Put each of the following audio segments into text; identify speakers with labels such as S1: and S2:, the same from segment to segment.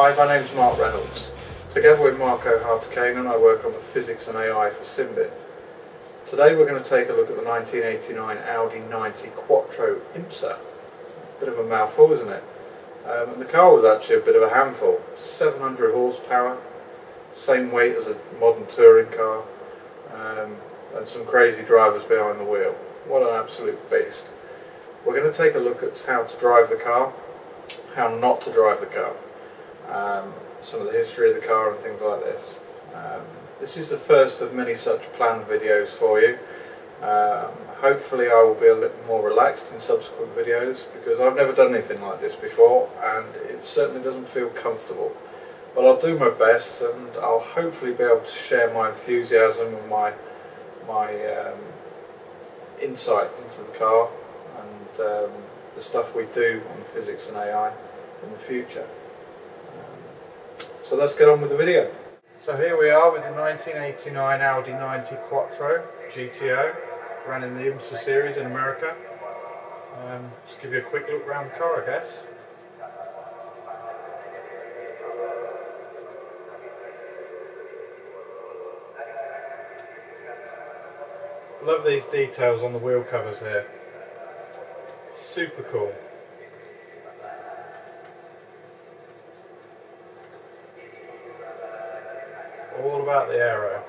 S1: Hi, my name's Mark Reynolds. Together with Marko Hartikainen, I work on the physics and AI for SimBin. Today we're going to take a look at the 1989 Audi 90 Quattro IMSA. Bit of a mouthful, isn't it? And the car was actually a bit of a handful. 700 horsepower, same weight as a modern touring car, and some crazy drivers behind the wheel. What an absolute beast. We're going to take a look at how to drive the car, how not to drive the car, some of the history of the car and things like this. This is the first of many such planned videos for you. Hopefully I will be a little more relaxed in subsequent videos, because I've never done anything like this before and it certainly doesn't feel comfortable. But I'll do my best, and I'll hopefully be able to share my enthusiasm and my insight into the car and the stuff we do on physics and AI in the future. So let's get on with the video. So here we are with the 1989 Audi 90 Quattro GTO, ran in the IMSA series in America. Just give you a quick look around the car, I guess. Love these details on the wheel covers here. Super cool. All about the aero.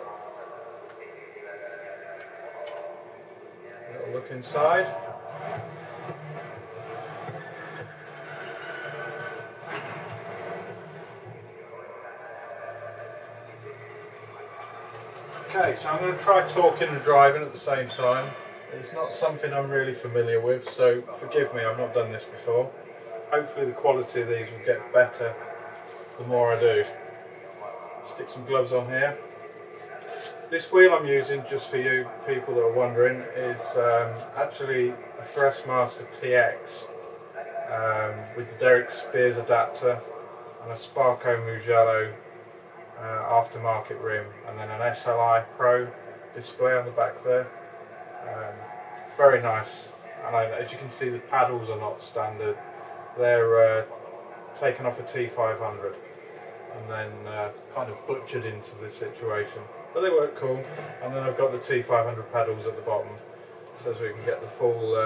S1: Little look inside. Okay, so I'm going to try talking and driving at the same time. It's not something I'm really familiar with, so forgive me, I've not done this before. Hopefully the quality of these will get better the more I do. Stick some gloves on here. This wheel I'm using, just for you people that are wondering, is actually a Thrustmaster TX with the Derek Spears adapter and a Sparco Mugello aftermarket rim, and then an SLI Pro display on the back there. Very nice, and as you can see the paddles are not standard. They're taken off a T500 and then kind of butchered into this situation, but they work cool. And then I've got the T500 pedals at the bottom so we can get the full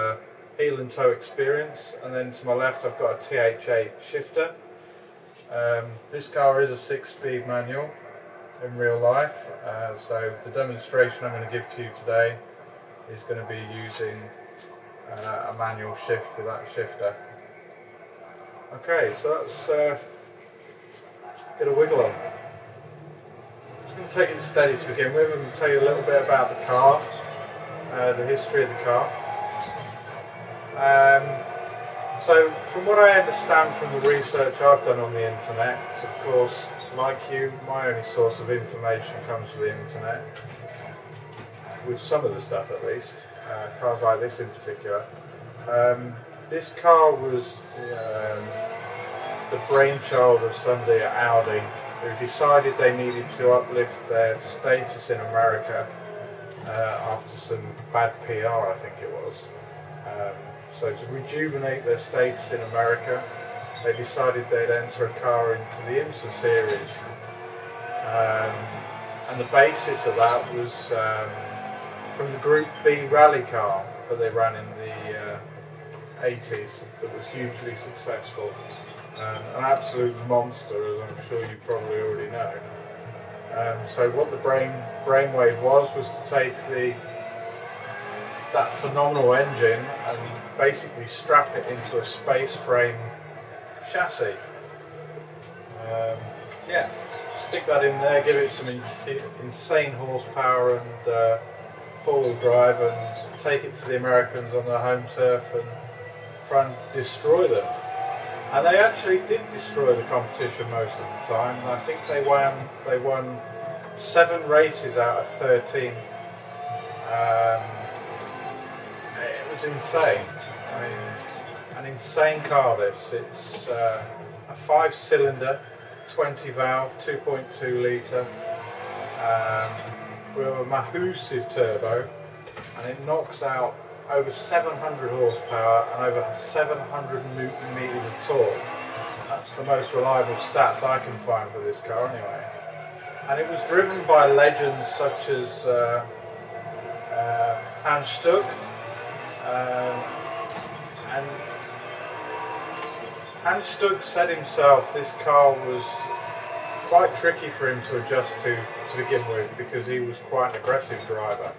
S1: heel and toe experience. And then to my left I've got a TH8 shifter. This car is a 6-speed manual in real life, so the demonstration I'm going to give to you today is going to be using a manual shift with that shifter. Okay, so let's get a wiggle on. I'm just going to take it steady to begin with and tell you a little bit about the car, the history of the car. So from what I understand from the research I've done on the internet, of course, like you, my only source of information comes from the internet, with some of the stuff at least, cars like this in particular. This car was the brainchild of somebody at Audi who decided they needed to uplift their status in America after some bad PR, I think it was. So to rejuvenate their status in America, they decided they'd enter a car into the IMSA series. And the basis of that was from the Group B rally car that they ran in the 80s, that was hugely successful. An absolute monster, as I'm sure you probably already know. So what the brainwave was to take that phenomenal engine and basically strap it into a space frame chassis. Yeah, stick that in there, give it some insane horsepower and four-wheel drive, and take it to the Americans on their home turf and try and destroy them. And they actually did destroy the competition most of the time. I think they won 7 races out of 13. It was insane. I mean, an insane car this. It's a 5-cylinder, 20 valve, 2.2 litre, with a massive turbo, and it knocks out over 700 horsepower and over 700 newton meters of torque at That's the most reliable stats I can find for this car anyway. And it was driven by legends such as Hans Stuck, and Hans Stuck said himself this car was quite tricky for him to adjust to begin with, because he was quite an aggressive driver.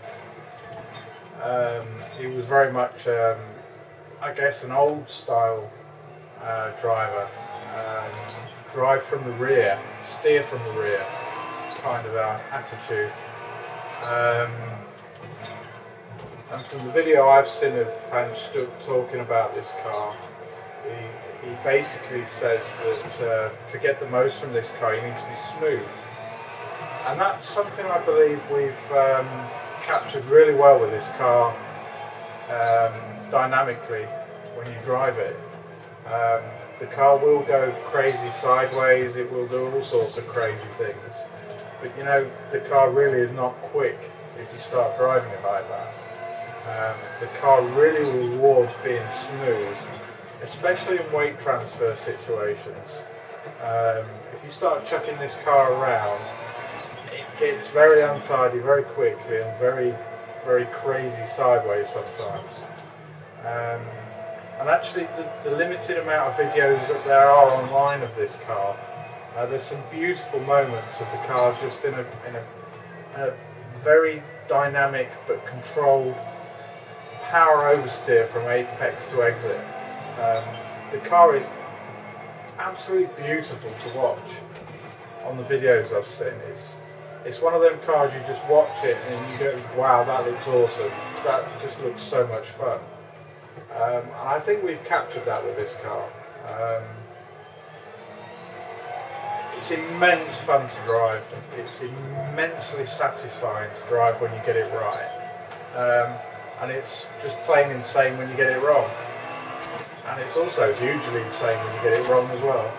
S1: He was very much, I guess, an old style driver. Drive from the rear, steer from the rear kind of attitude. And from the video I've seen of Hans Stuck talking about this car, he basically says that to get the most from this car you need to be smooth. And that's something I believe we've captured really well with this car, dynamically when you drive it. The car will go crazy sideways, it will do all sorts of crazy things, but you know, the car really is not quick if you start driving it like that. The car really rewards being smooth, especially in weight transfer situations. If you start chucking this car around, it gets very untidy very quickly and very, very crazy sideways sometimes. And actually the limited amount of videos that there are online of this car, there's some beautiful moments of the car just in a very dynamic but controlled power oversteer from apex to exit. The car is absolutely beautiful to watch on the videos I've seen. It's one of them cars you just watch it and you go, wow, that looks awesome, that just looks so much fun. And I think we've captured that with this car. It's immense fun to drive. It's immensely satisfying to drive when you get it right. And it's just plain insane when you get it wrong. And it's also hugely insane when you get it wrong as well.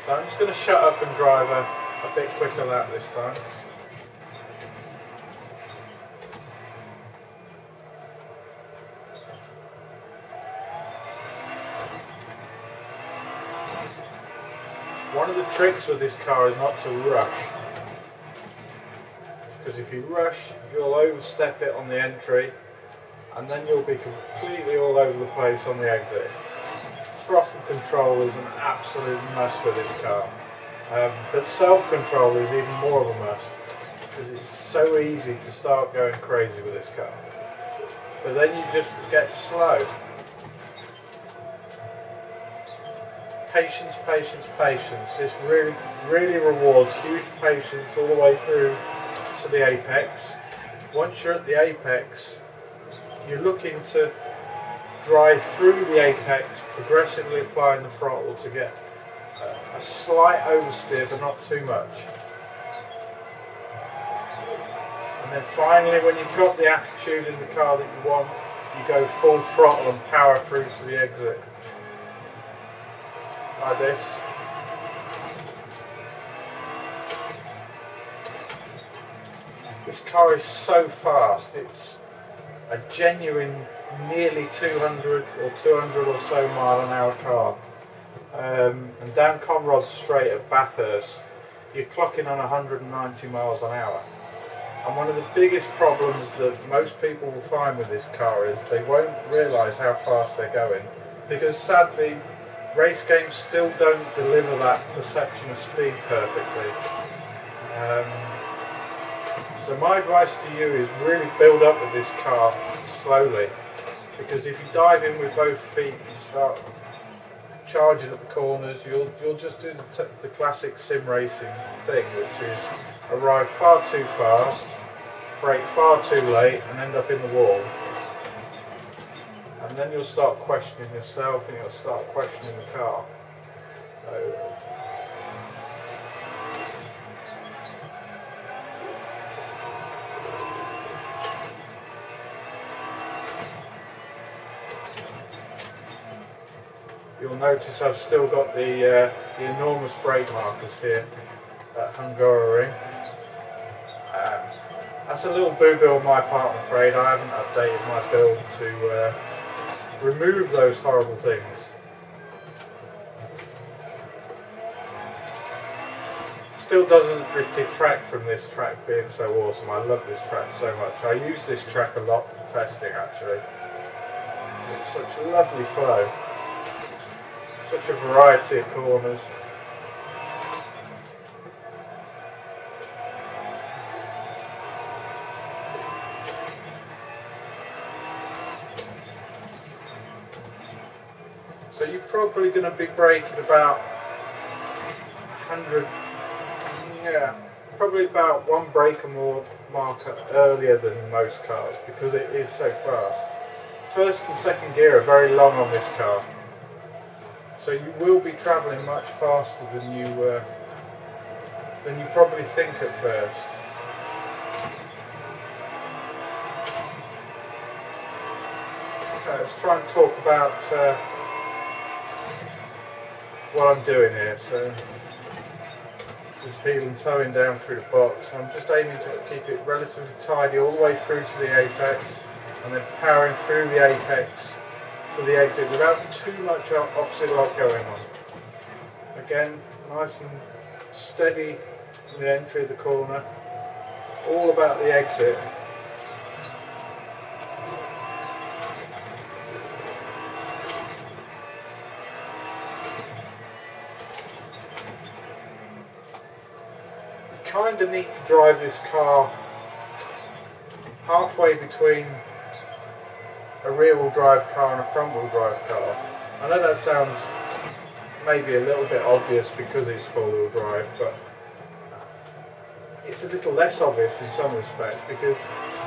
S1: So I'm just going to shut up and drive a bit quicker lap this time. One of the tricks with this car is not to rush, because if you rush you'll overstep it on the entry and then you'll be completely all over the place on the exit. Throttle control is an absolute must with this car, but self-control is even more of a must, because it's so easy to start going crazy with this car, but then you just get slow. Patience, patience, patience. This really, really rewards huge patience all the way through to the apex. Once you're at the apex, you're looking to drive through the apex, progressively applying the throttle to get a slight oversteer, but not too much. And then finally, when you've got the attitude in the car that you want, you go full throttle and power through to the exit. Like this. This car is so fast, it's a genuine nearly 200 or 200 or so mile an hour car. And down Conrod Straight at Bathurst, you're clocking on 190 miles an hour. And one of the biggest problems that most people will find with this car is they won't realise how fast they're going, because sadly race games still don't deliver that perception of speed perfectly. So my advice to you is really build up with this car slowly, because if you dive in with both feet and start charging at the corners, you'll just do the classic sim racing thing, which is arrive far too fast, brake far too late and end up in the wall. And then you'll start questioning yourself and you'll start questioning the car. So, you'll notice I've still got the enormous brake markers here at Hungaroring. That's a little boo-boo on my part, I'm afraid. I haven't updated my build to remove those horrible things. still doesn't detract from this track being so awesome. I love this track so much. I use this track a lot for testing actually. It's such a lovely flow. Such a variety of corners. So you're probably going to be braking about 100, yeah, probably about one brake or more marker earlier than most cars because it is so fast. First and second gear are very long on this car, so you will be travelling much faster than you probably think at first. Okay, let's try and talk about what I'm doing here. So just heel and toeing down through the box. I'm just aiming to keep it relatively tidy all the way through to the apex, and then powering through the apex to the exit without too much opposite lock going on. Again, nice and steady in the entry of the corner. All about the exit. Kind of need to drive this car halfway between a rear-wheel drive car and a front-wheel drive car. I know that sounds maybe a little bit obvious because it's four-wheel drive, but it's a little less obvious in some respects because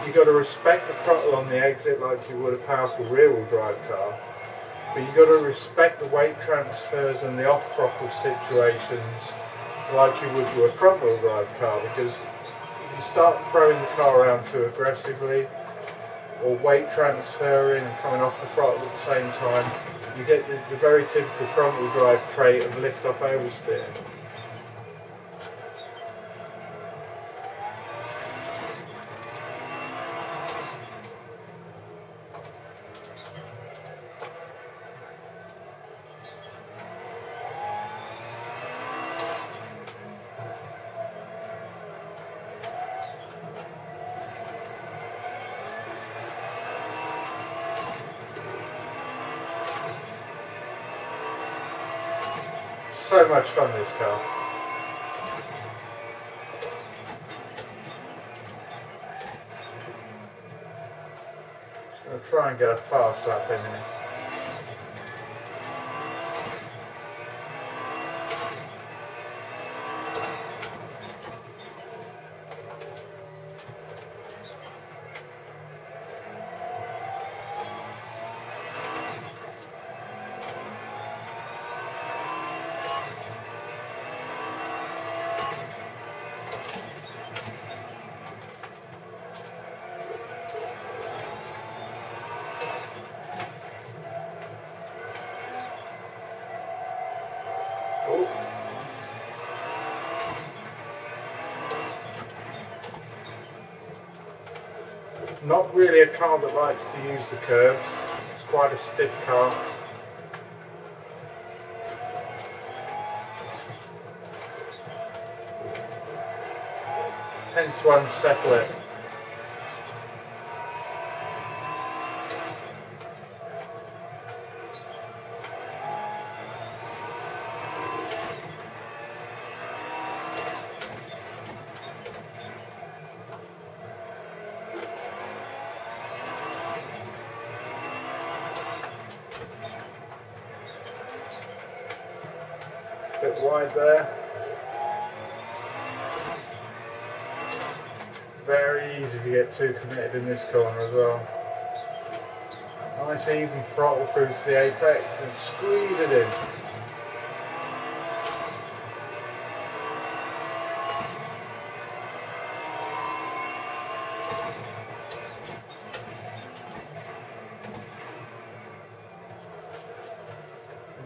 S1: you've got to respect the throttle on the exit like you would a powerful rear-wheel drive car, but you've got to respect the weight transfers and the off-throttle situations like you would to a front-wheel drive car, because if you start throwing the car around too aggressively or weight transferring and coming off the throttle at the same time, you get the very typical front-wheel drive trait of lift-off oversteer. So much fun, this car. Just going to try and get a fast lap in here. Not really a car that likes to use the curbs. It's quite a stiff car. Tends to unsettle it. Bit wide there. Very easy to get too committed in this corner as well. Nice even throttle through to the apex and squeeze it in.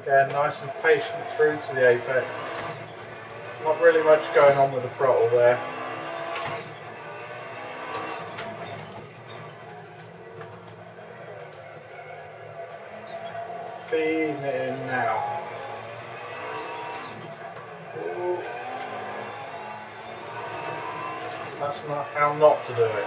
S1: Again, nice and patient through to the apex. Not really much going on with the throttle there. Feeding it in now. Ooh. That's not how not to do it.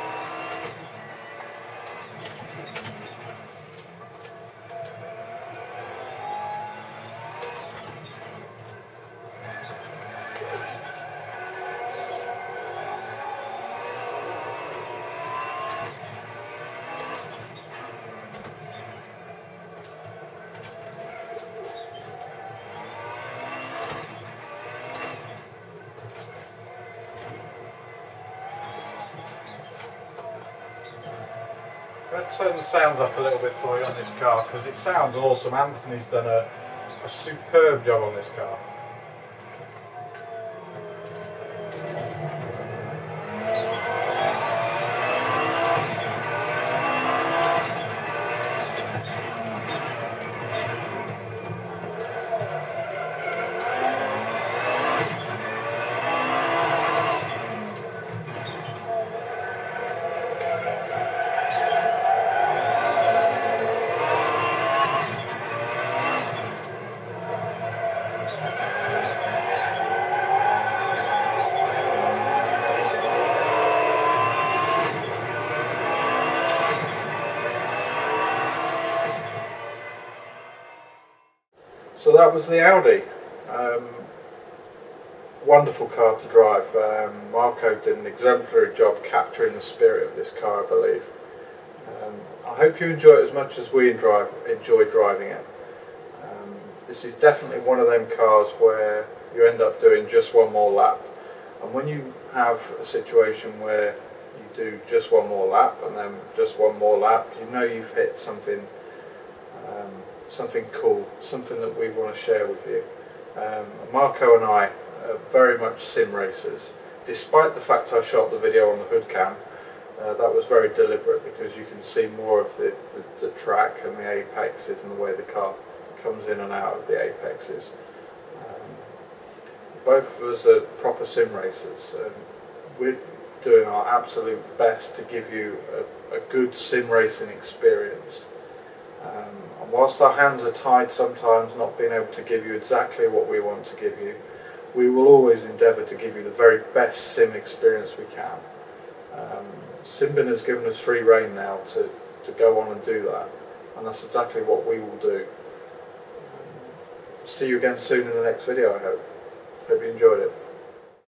S1: I'm going to turn the sounds up a little bit for you on this car because it sounds awesome. Anthony's done a superb job on this car. So that was the Audi. Wonderful car to drive. Marko did an exemplary job capturing the spirit of this car, I believe. I hope you enjoy it as much as we enjoy driving it. This is definitely one of them cars where you end up doing just one more lap. And when you have a situation where you do just one more lap and then just one more lap, you know you've hit something something cool, something that we want to share with you. Marko and I are very much sim racers. Despite the fact I shot the video on the hood cam, that was very deliberate because you can see more of the track and the apexes and the way the car comes in and out of the apexes. Both of us are proper sim racers. We're doing our absolute best to give you a good sim racing experience. And whilst our hands are tied sometimes, not being able to give you exactly what we want to give you, we will always endeavour to give you the very best sim experience we can. SimBin has given us free rein now to go on and do that, and that's exactly what we will do. See you again soon in the next video, I hope. Hope you enjoyed it.